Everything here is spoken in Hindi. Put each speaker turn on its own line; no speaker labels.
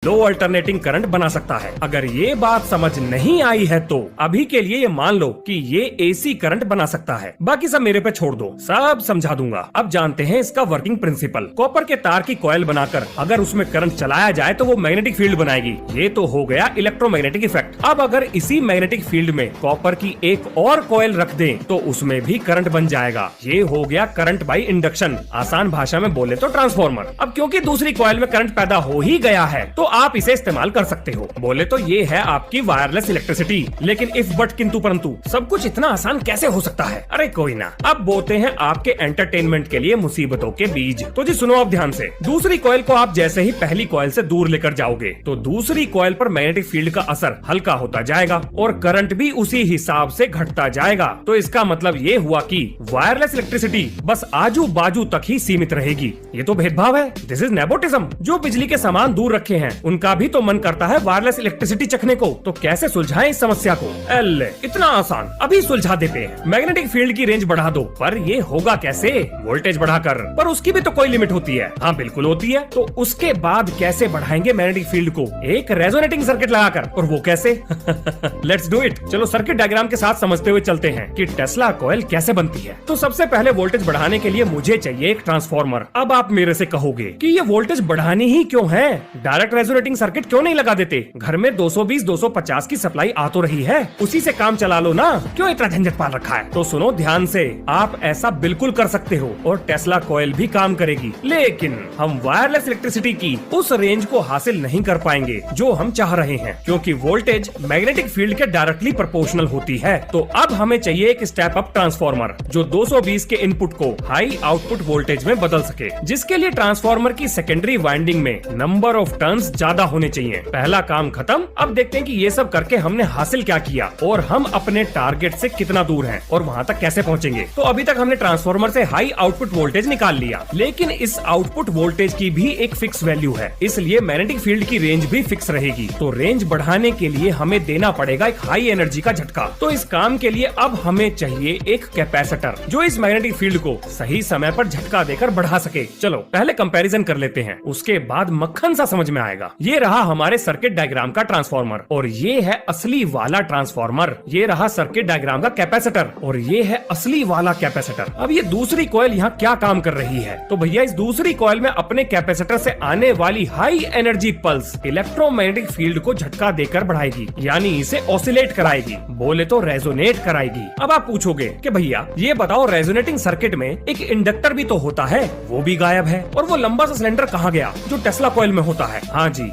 लो अल्टरनेटिंग करंट बना सकता है। अगर ये बात समझ नहीं आई है तो अभी के लिए ये मान लो कि ये एसी करंट बना सकता है, बाकी सब मेरे पे छोड़ दो, सब समझा दूंगा। अब जानते हैं इसका वर्किंग प्रिंसिपल। कॉपर के तार की कॉइल बनाकर अगर उसमें करंट चलाया जाए तो वो मैग्नेटिक फील्ड बनाएगी। ये तो हो गया इलेक्ट्रोमैग्नेटिक इफेक्ट। अब अगर इसी मैग्नेटिक फील्ड में कॉपर की एक और कॉइल रख दें तो उसमें भी करंट बन जाएगा। ये हो गया करंट बाई इंडक्शन, आसान भाषा में बोले तो ट्रांसफॉर्मर। अब क्योंकि दूसरी कॉइल में करंट पैदा हो ही गया है तो आप इसे इस्तेमाल कर सकते हो। बोले तो ये है आपकी वायरलेस इलेक्ट्रिसिटी। लेकिन इफ बट किंतु परंतु सब कुछ इतना आसान कैसे हो सकता है? अरे कोई ना, अब बोते हैं आपके एंटरटेनमेंट के लिए मुसीबतों के बीज। तो जी सुनो आप ध्यान से। दूसरी कॉइल को आप जैसे ही पहली कॉइल से दूर लेकर जाओगे तो दूसरी कॉइल पर मैग्नेटिक फील्ड का असर हल्का होता जाएगा और करंट भी उसी हिसाब से घटता जाएगा। तो इसका मतलब ये हुआ कि वायरलेस इलेक्ट्रिसिटी बस आजू बाजू तक ही सीमित रहेगी। ये तो भेदभाव है, दिस इज नेपोटिज्म। जो बिजली के सामान दूर रखे हैं उनका भी तो मन करता है वायरलेस इलेक्ट्रिसिटी चखने को। तो कैसे सुलझाएं इस समस्या को? इतना आसान, अभी सुलझा देते हैं। मैग्नेटिक फील्ड की रेंज बढ़ा दो, पर ये होगा कैसे? वोल्टेज बढ़ाकर। पर उसकी भी तो कोई लिमिट होती है। हाँ बिल्कुल होती है। तो उसके बाद कैसे बढ़ाएंगे मैग्नेटिक फील्ड को? एक रेजोनेटिंग सर्किट लगाकर। और वो कैसे? Let's do it. चलो सर्किट डायग्राम के साथ समझते हुए चलते हैं कि टेस्ला कॉइल कैसे बनती है। तो सबसे पहले वोल्टेज बढ़ाने के लिए मुझे चाहिए एक ट्रांसफार्मर। अब आप मेरे से कहोगे कि ये वोल्टेज बढ़ानी ही क्यों है? डायरेक्ट रेजोनेटिंग सर्किट क्यों नहीं लगा देते? घर में 220-250 की सप्लाई आ तो रही है, उसी से काम चला लो ना, क्यों इतना झंझट पाल रखा है? तो सुनो ध्यान से, आप ऐसा बिल्कुल कर सकते हो और टेस्ला कॉइल भी काम करेगी। लेकिन हम वायरलेस इलेक्ट्रिसिटी की उस रेंज को हासिल नहीं कर पाएंगे जो हम चाह रहे हैं, क्योंकि वोल्टेज मैग्नेटिक फील्ड के डायरेक्टली प्रोपोर्शनल होती है। तो अब हमें चाहिए एक स्टेप अप ट्रांसफार्मर जो 220 के इनपुट को हाई आउटपुट वोल्टेज में बदल सके, जिसके लिए ट्रांसफार्मर की सेकेंडरी वाइंडिंग में नंबर ऑफ टर्न्स ज्यादा होने चाहिए। पहला काम खत्म। अब देखते हैं कि ये सब करके हमने हासिल क्या किया और हम अपने टारगेट से कितना दूर हैं और वहां तक कैसे पहुंचेंगे। तो अभी तक हमने ट्रांसफार्मर से हाई आउटपुट वोल्टेज निकाल लिया, लेकिन इस आउटपुट वोल्टेज की भी एक फिक्स वैल्यू है, इसलिए मैग्नेटिक फील्ड की रेंज भी फिक्स रहेगी। तो रेंज बढ़ाने के लिए हमें देना पड़ेगा एक हाई एनर्जी का झटका। तो इस काम के लिए अब हमें चाहिए एक कैपेसिटर जो इस मैग्नेटिक फील्ड को सही समय पर झटका देकर बढ़ा सके। चलो पहले कंपैरिजन कर लेते हैं, उसके बाद मक्खन सा समझ में आएगा। ये रहा हमारे सर्किट डायग्राम का ट्रांसफार्मर और ये है असली वाला ट्रांसफार्मर। ये रहा सर्किट डायग्राम का कैपेसिटर और ये है असली वाला कैपेसिटर। अब ये दूसरी कॉइल यहाँ क्या काम कर रही है? तो भैया इस दूसरी कॉइल में अपने कैपेसिटर से आने वाली high energy pulse electromagnetic field को झटका देकर बढ़ाएगी, यानी इसे ऑसिलेट कराएगी, बोले तो रेजोनेट कराएगी। अब आप पूछोगे कि भैया ये बताओ रेजोनेटिंग सर्किट में एक इंडक्टर भी तो होता है, वो भी गायब है, और वो लंबा सा सिलेंडर कहाँ गया जो टेस्ला कॉइल में होता है? हाँ जी,